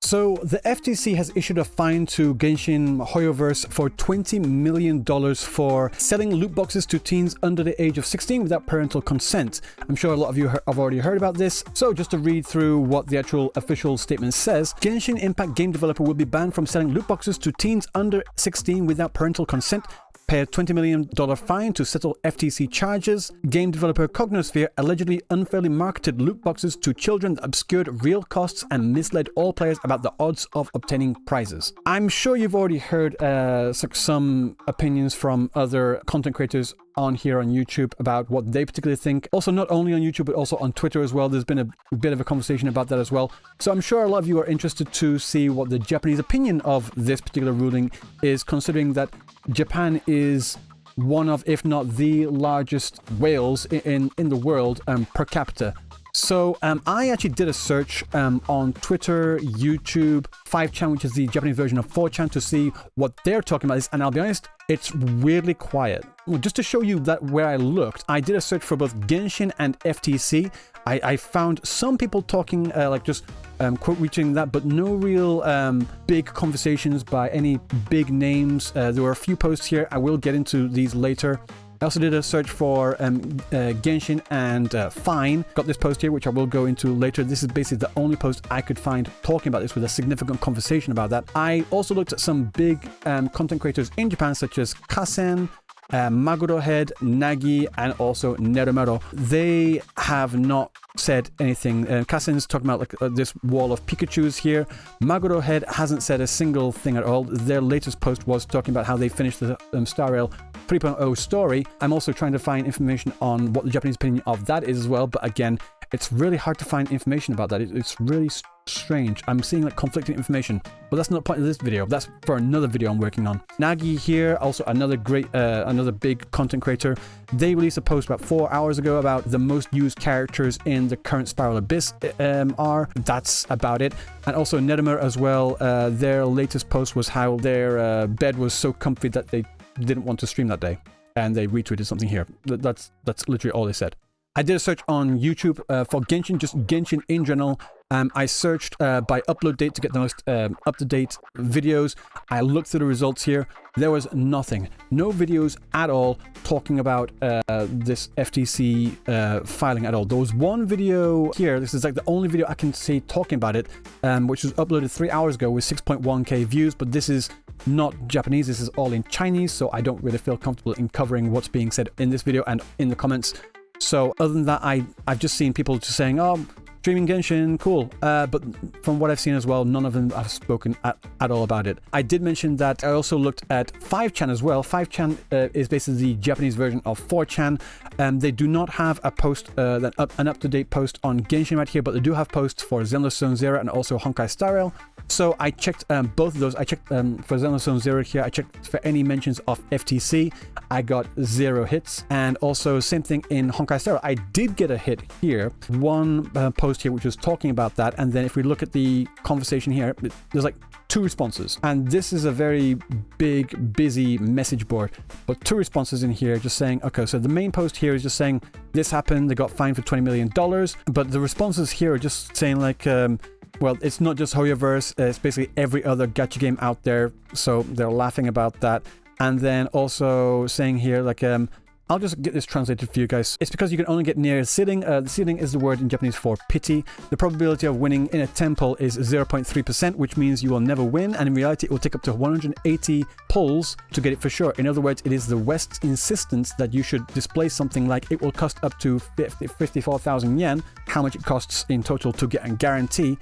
So the FTC has issued a fine to Genshin Hoyoverse for $20 million for selling loot boxes to teens under the age of 16 without parental consent. I'm sure a lot of you have already heard about this. So just to read through what the actual official statement says, Genshin Impact game developer will be banned from selling loot boxes to teens under 16 without parental consent. Pay a $20 million fine to settle FTC charges. Game developer COGNOSPHERE allegedly unfairly marketed loot boxes to children that obscured real costs and misled all players about the odds of obtaining prizes. I'm sure you've already heard some opinions from other content creators on here on YouTube about what they particularly think. Also, not only on YouTube, but also on Twitter as well. There's been a bit of a conversation about that as well. So I'm sure a lot of you are interested to see what the Japanese opinion of this particular ruling is, considering that Japan is one of, if not the largest whales in the world per capita. So I actually did a search on Twitter, YouTube, 5chan, which is the Japanese version of 4chan, to see what they're talking about this. And I'll be honest, it's weirdly quiet. Well, just to show you that where I looked, I did a search for both Genshin and FTC. I found some people talking quote reaching that, but no real big conversations by any big names. There were a few posts here. I will get into these later. I also did a search for Genshin and Fine. Got this post here, which I will go into later. This is basically the only post I could find talking about this with a significant conversation about that. I also looked at some big content creators in Japan, such as Kasen, Maguro Head, Nagi, and also Neromero. They have not said anything. Kasen's talking about this wall of Pikachus here. Maguro Head hasn't said a single thing at all. Their latest post was talking about how they finished the Star Rail 3.0 story. I'm also trying to find information on what the Japanese opinion of that is as well, but again, it's really hard to find information about that. It's really strange. I'm seeing conflicting information, but that's not the point of this video. That's for another video I'm working on. Nagi here, also another big content creator. They released a post about 4 hours ago about the most used characters in the current Spiral Abyss are. That's about it. And also Nedemir as well. Their latest post was how their bed was so comfy that they didn't want to stream that day, and they retweeted something here. That's literally all they said. I did a search on YouTube for Genshin, just Genshin in general. I searched by upload date to get the most up-to-date videos. I looked through the results here. There was nothing. No videos at all talking about this FTC filing at all. There was one video here. This is the only video I can see talking about it, which was uploaded 3 hours ago with 6.1k views, but this is not Japanese. This is all in Chinese, so I don't really feel comfortable in covering what's being said in this video and in the comments. So other than that, I've just seen people just saying, oh, streaming Genshin, cool. But from what I've seen as well, none of them have spoken at all about it. I did mention that I also looked at 5chan as well. 5chan is basically the Japanese version of 4chan. They do not have a post, an up-to-date post on Genshin right here, but they do have posts for Xenoblade Zone Zero and also Honkai Star Rail. So I checked both of those. I checked for Xenoblade Zone Zero here. I checked for any mentions of FTC. I got 0 hits. And also same thing in Honkai Star Rail. I did get a hit here. One post here which was talking about that, and then if we look at the conversation here, there's 2 responses, and this is a very big busy message board, but 2 responses in here just saying, okay, so the main post here is just saying this happened, they got fined for $20 million, but the responses here are just saying well, it's not just Hoyoverse, it's basically every other gacha game out there, so they're laughing about that. And then also saying here I'll just get this translated for you guys. It's because you can only get near ceiling. The ceiling is the word in Japanese for pity. The probability of winning in a temple is 0.3%, which means you will never win. And in reality, it will take up to 180 pulls to get it for sure. In other words, it is the West's insistence that you should display something like it will cost up to 54,000 yen, how much it costs in total to get a guarantee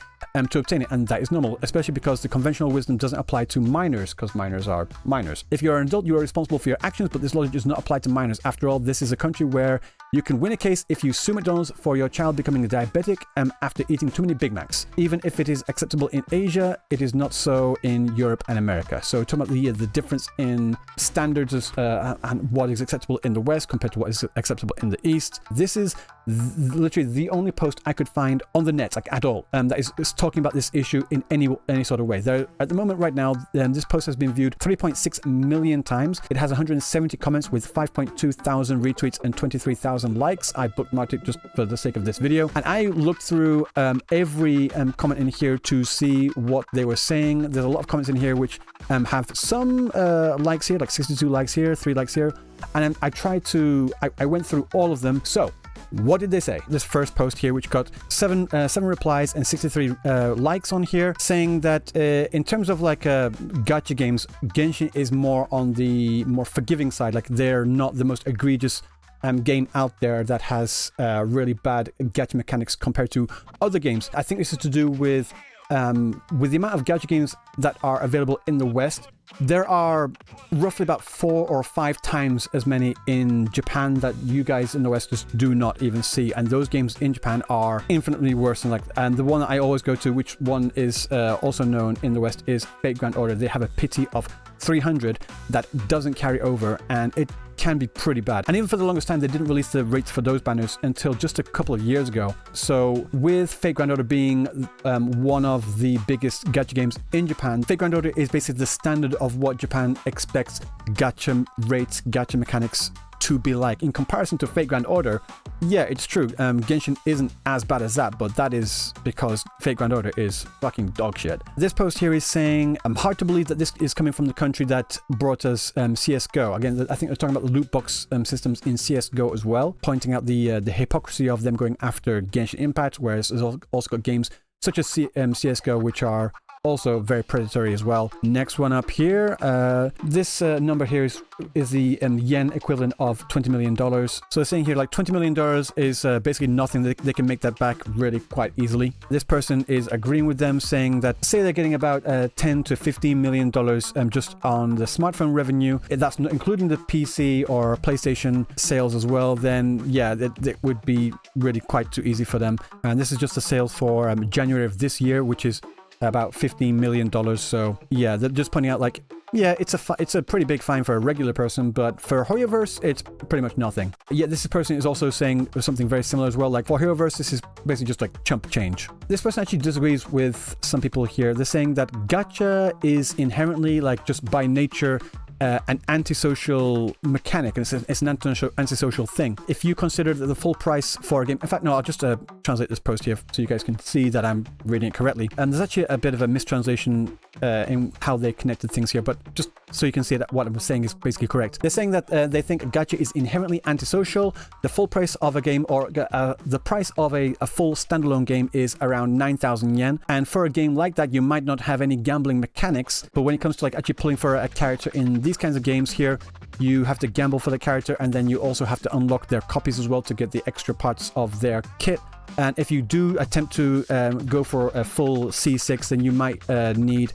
to obtain it, and that is normal, especially because the conventional wisdom doesn't apply to minors, because minors are minors. If you're an adult, you are responsible for your actions, but this logic does not apply to minors. After all, this is a country where you can win a case if you sue McDonald's for your child becoming a diabetic after eating too many Big Macs. Even if it is acceptable in Asia, it is not so in Europe and America. So talking about the difference in standards and what is acceptable in the West compared to what is acceptable in the East. This is literally the only post I could find on the net, at all, that is talking about this issue in any sort of way. There, at the moment right now, this post has been viewed 3.6 million times. It has 170 comments with 5.2 thousand retweets and 23,000 1,000 likes. I bookmarked it just for the sake of this video. And I looked through every comment in here to see what they were saying. There's a lot of comments in here which have some likes here, like 62 likes here, 3 likes here. And I went through all of them. So what did they say? This first post here, which got 7 replies and 63 likes on here, saying that in terms of like gacha games, Genshin is more on the more forgiving side. Like they're not the most egregious game out there that has really bad gacha mechanics compared to other games. I think this is to do with the amount of gacha games that are available in the West. There are roughly about 4 or 5 times as many in Japan that you guys in the West just do not even see, and those games in Japan are infinitely worse than and the one that I always go to, which one is also known in the West, is Fate Grand Order. They have a pity of 300 that doesn't carry over, and it can be pretty bad. And even for the longest time, they didn't release the rates for those banners until just a couple of years ago. So with Fate Grand Order being one of the biggest gacha games in Japan, Fate Grand Order is basically the standard of what Japan expects gacha rates, gacha mechanics to be like. In comparison to Fate Grand Order, yeah, it's true, Genshin isn't as bad as that, but that is because Fate Grand Order is fucking dog shit. This post here is saying, hard to believe that this is coming from the country that brought us CSGO. Again, I think they're talking about the loot box systems in CSGO as well, pointing out the hypocrisy of them going after Genshin Impact, whereas there's also got games such as CSGO, which are also very predatory as well. Next one up here, this number here is the yen equivalent of $20 million. So they're saying here like $20 million is basically nothing. They can make that back really quite easily. This person is agreeing with them, saying that say they're getting about $10 to $15 million just on the smartphone revenue. If that's not including the PC or PlayStation sales as well, then yeah, that would be really quite too easy for them. And this is just the sales for January of this year, which is about $15 million. So yeah, they're just pointing out like, yeah, it's a pretty big fine for a regular person, but for Hoyoverse, it's pretty much nothing. Yeah, this person is also saying something very similar as well. Like for Hoyoverse, this is basically just like chump change. This person actually disagrees with some people here. They're saying that gacha is inherently, like, just by nature, an antisocial mechanic, and it's an antisocial thing. If you consider that the full price for a game, in fact, no, I'll just translate this post here so you guys can see that I'm reading it correctly. And there's actually a bit of a mistranslation in how they connected things here, but just so you can see that what I'm saying is basically correct. They're saying that they think gacha is inherently antisocial. The full price of a game, or the price of a full standalone game, is around 9,000 yen. And for a game like that, you might not have any gambling mechanics, but when it comes to like actually pulling for a character in these kinds of games here, you have to gamble for the character, and then you also have to unlock their copies as well to get the extra parts of their kit. And if you do attempt to go for a full C6, then you might need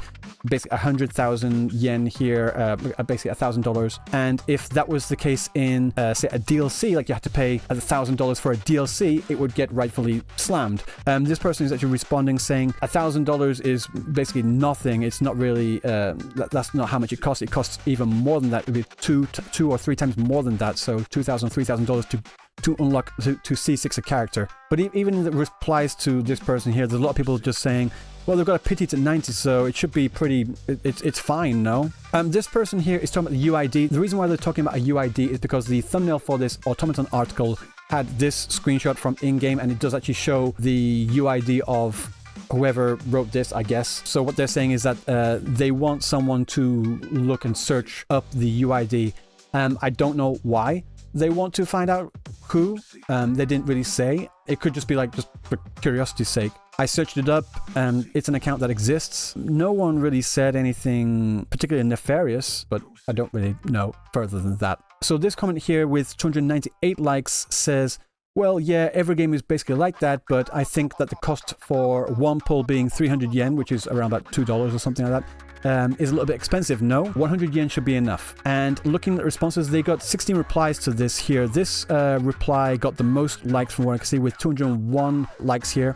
basically 100,000 yen here, basically $1,000. And if that was the case in, say, a DLC, like you had to pay $1,000 for a DLC, it would get rightfully slammed. This person is actually responding saying $1,000 is basically nothing. It's not really, that's not how much it costs. It costs even more than that. It would be two or three times more than that. So $2,000, $3,000 to unlock, to C6 a character. But even in the replies to this person here, there's a lot of people just saying, well, they've got a pity to 90, so it should be pretty, it's fine, no? This person here is talking about the UID. The reason why they're talking about a UID is because the thumbnail for this Automaton article had this screenshot from in-game, and it does actually show the UID of whoever wrote this, I guess. So what they're saying is that they want someone to look and search up the UID. I don't know why they want to find out who. They didn't really say. It could just be like, just for curiosity's sake. I searched it up, and it's an account that exists. No one really said anything particularly nefarious, but I don't really know further than that. So this comment here with 298 likes says, well, yeah, every game is basically like that, but I think that the cost for one pull being 300 yen, which is around about $2 or something like that, is a little bit expensive. No, 100 yen should be enough. And looking at responses, they got 16 replies to this here. This reply got the most likes from what I can see, with 201 likes here.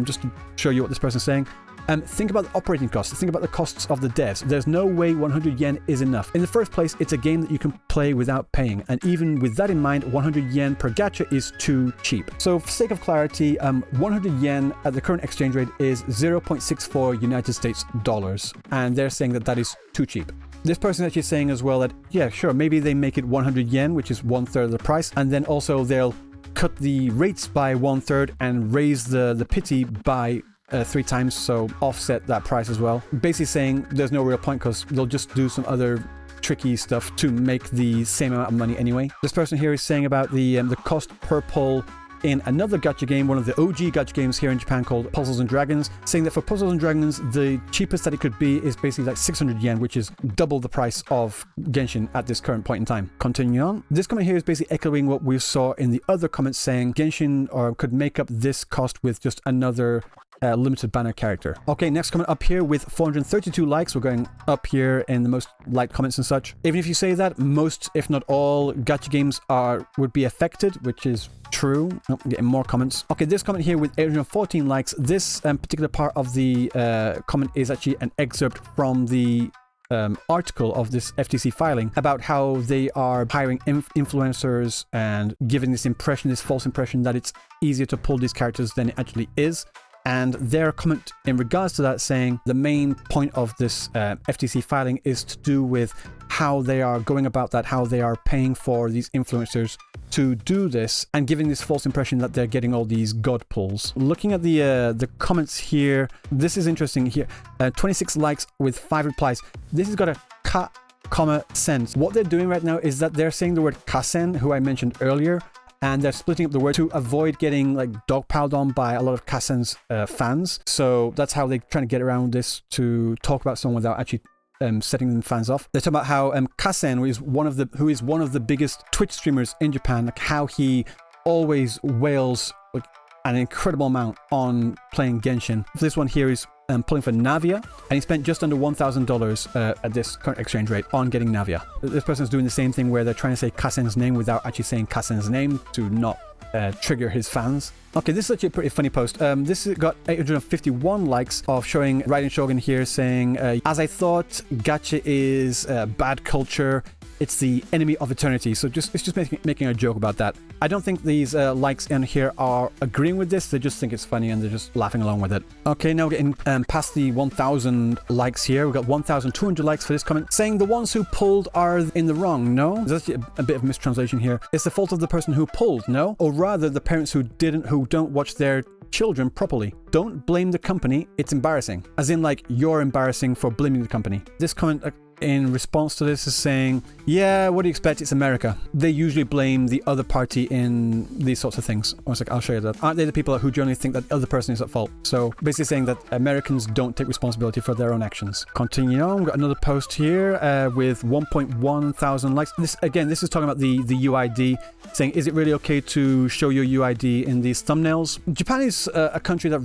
Just to show you what this person's saying. Think about the operating costs. Think about the costs of the devs. There's no way 100 yen is enough. In the first place, it's a game that you can play without paying. And even with that in mind, 100 yen per gacha is too cheap. So for sake of clarity, 100 yen at the current exchange rate is 0.64 United States dollars. And they're saying that that is too cheap. This person is actually saying as well that, yeah, sure, maybe they make it 100 yen, which is 1/3 of the price. And then also they'll cut the rates by 1/3 and raise the pity by 3 times, so offset that price as well. Basically saying there's no real point because they'll just do some other tricky stuff to make the same amount of money anyway. This person here is saying about the cost per pull in another gacha game, one of the OG gacha games here in Japan called Puzzles and Dragons, saying that for Puzzles and Dragons, the cheapest that it could be is basically like 600 yen, which is double the price of Genshin at this current point in time. Continuing on, this comment here is basically echoing what we saw in the other comments, saying Genshin could make up this cost with just another limited banner character. Okay, next comment up here with 432 likes. We're going up here in the most liked comments and such. Even if you say that, most, if not all, gacha games would be affected, which is true. Oh, I'm getting more comments. Okay, this comment here with 814 likes. This particular part of the comment is actually an excerpt from the article of this FTC filing about how they are hiring influencers and giving this impression, this false impression that it's easier to pull these characters than it actually is. And their comment in regards to that saying the main point of this FTC filing is to do with how they are going about that, how they are paying for these influencers to do this and giving this false impression that they're getting all these god pulls. Looking at the comments here, this is interesting here. 26 likes with 5 replies. This has got a comma sense. What they're doing right now is that they're saying the word kasen, who I mentioned earlier, and they're splitting up the word to avoid getting like dogpiled on by a lot of Kasen's fans. So that's how they're trying to get around this, to talk about someone without actually setting them fans off. They're talking about how Kasen, who is one of the biggest Twitch streamers in Japan, like how he always wails like an incredible amount on playing Genshin. This one here is pulling for Navia, and he spent just under $1,000 at this current exchange rate on getting Navia. This person's doing the same thing where they're trying to say Kasen's name without actually saying Kasen's name to not trigger his fans. Okay, this is actually a pretty funny post. This got 851 likes of showing Raiden Shogun here saying, as I thought, gacha is bad culture. It's the enemy of eternity. So it's just making a joke about that. I don't think these likes in here are agreeing with this. They just think it's funny and they're just laughing along with it. Okay, now we're getting past the 1,000 likes here. We've got 1,200 likes for this comment saying the ones who pulled are in the wrong. No, there's actually a bit of mistranslation here. It's the fault of the person who pulled. No, or rather the parents who don't watch their children properly. Don't blame the company. It's embarrassing. As in like you're embarrassing for blaming the company. This comment in response to this is saying, yeah, what do you expect? It's America. They usually blame the other party in these sorts of things. One sec, I'll show you that. Aren't they the people who generally think that the other person is at fault? So basically saying that Americans don't take responsibility for their own actions. Continuing on, we've got another post here with 1.1 thousand likes. This is talking about the UID, saying, is it really okay to show your UID in these thumbnails? Japan is a country that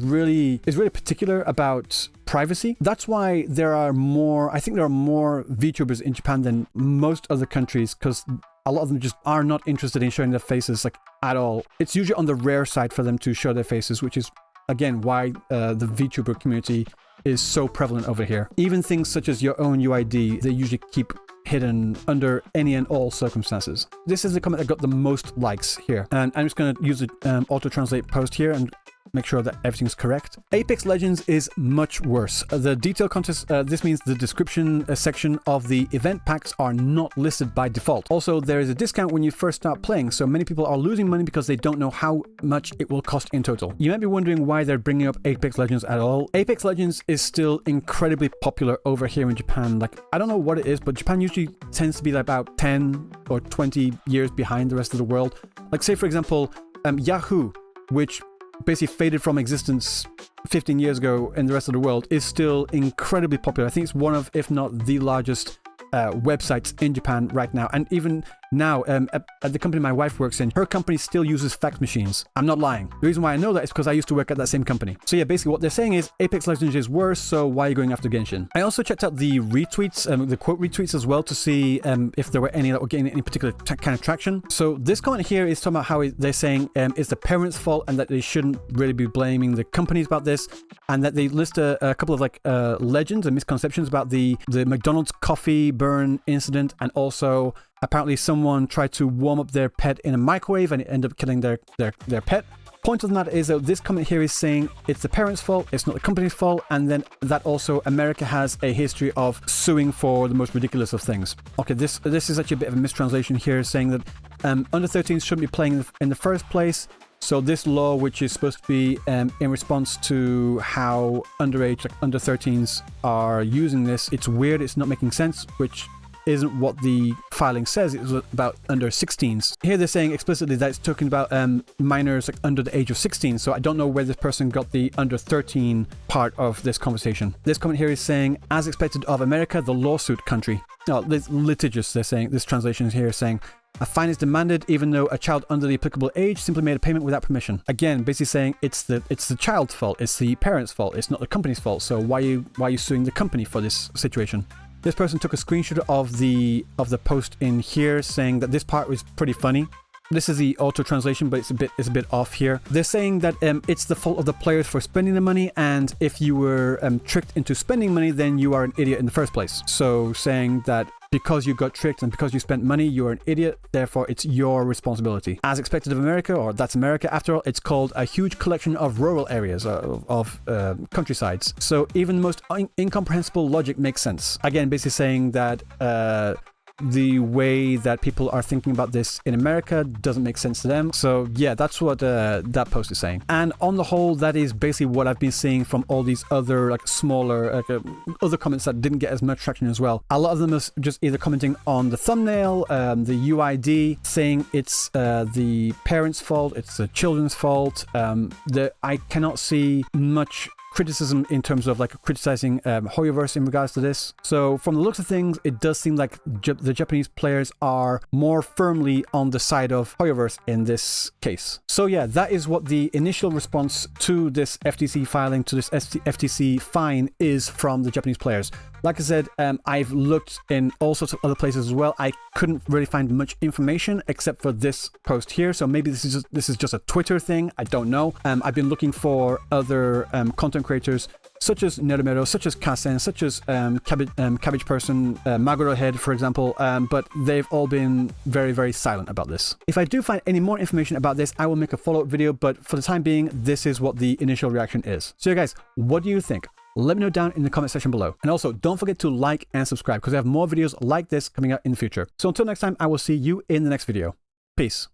is really particular about privacy. That's why I think there are more VTubers in Japan than most other countries, because a lot of them just are not interested in showing their faces like at all. It's usually on the rare side for them to show their faces, which is again why the VTuber community is so prevalent over here. Even things such as your own UID, they usually keep hidden under any and all circumstances. This is the comment that got the most likes here, and I'm just going to use the auto-translate post here and make sure that everything's correct. Apex Legends is much worse. The detail contest, this means the description section of the event packs are not listed by default. Also, there is a discount when you first start playing, so many people are losing money because they don't know how much it will cost in total. You might be wondering why they're bringing up Apex Legends at all. Apex Legends is still incredibly popular over here in Japan. Like, I don't know what it is, but Japan usually tends to be like about 10 or 20 years behind the rest of the world. Like, say, for example, Yahoo, which basically faded from existence 15 years ago in the rest of the world, is still incredibly popular. I think it's one of, if not the largest websites in Japan right now. And even now, at the company my wife works in, her company still uses fax machines. I'm not lying. The reason why I know that is because I used to work at that same company. So yeah, basically what they're saying is Apex Legends is worse, so why are you going after Genshin? I also checked out the retweets, the quote retweets as well, to see if there were any that were getting any particular kind of traction. So this comment here is talking about how they're saying it's the parents' fault and that they shouldn't really be blaming the companies about this, and that they list a couple of like legends and misconceptions about the McDonald's coffee burn incident, and also apparently someone tried to warm up their pet in a microwave and it ended up killing their pet. Point of that is that this comment here is saying it's the parents' fault, it's not the company's fault, and then that also America has a history of suing for the most ridiculous of things. Okay, this is actually a bit of a mistranslation here, saying that Under 13s shouldn't be playing in the first place. So this law, which is supposed to be in response to how underage, like under 13s, are using this, it's weird. It's not making sense, which isn't what the filing says. It was about under 16s. Here they're saying explicitly that it's talking about minors like under the age of 16. So I don't know where this person got the under 13 part of this conversation. This comment here is saying, as expected of America, the lawsuit country. No, this litigious, they're saying. This translation is here saying, a fine is demanded even though a child under the applicable age simply made a payment without permission. Again, basically saying it's the child's fault, it's the parent's fault, it's not the company's fault. So why are you suing the company for this situation? This person took a screenshot of the post in here, saying that this part was pretty funny. This is the auto translation, but it's a bit off here. They're saying that it's the fault of the players for spending the money, and if you were tricked into spending money, then you are an idiot in the first place. So saying that because you got tricked and because you spent money, you are an idiot, therefore it's your responsibility. As expected of America, or that's America after all, it's called a huge collection of rural areas, of countrysides. So even the most incomprehensible logic makes sense. Again, basically saying that the way that people are thinking about this in America doesn't make sense to them. So yeah, that's what that post is saying. And on the whole, that is basically what I've been seeing from all these other like smaller other comments that didn't get as much traction as well. A lot of them is just either commenting on the thumbnail, the UID, saying it's the parents' fault, it's the children's fault. I cannot see much criticism in terms of like criticizing Hoyoverse in regards to this. So from the looks of things, it does seem like the Japanese players are more firmly on the side of Hoyoverse in this case. So yeah, that is what the initial response to this FTC filing, to this FTC fine is from the Japanese players. Like I said, I've looked in all sorts of other places as well. I couldn't really find much information except for this post here. So maybe this is just a Twitter thing. I don't know. I've been looking for other content creators such as Neromero, such as Kasen, such as Cabbage Person, Maguro Head, for example, but they've all been very, very silent about this. If I do find any more information about this, I will make a follow-up video, but for the time being, this is what the initial reaction is. So yeah, guys, what do you think? Let me know down in the comment section below. And also, don't forget to like and subscribe because I have more videos like this coming out in the future. So until next time, I will see you in the next video. Peace.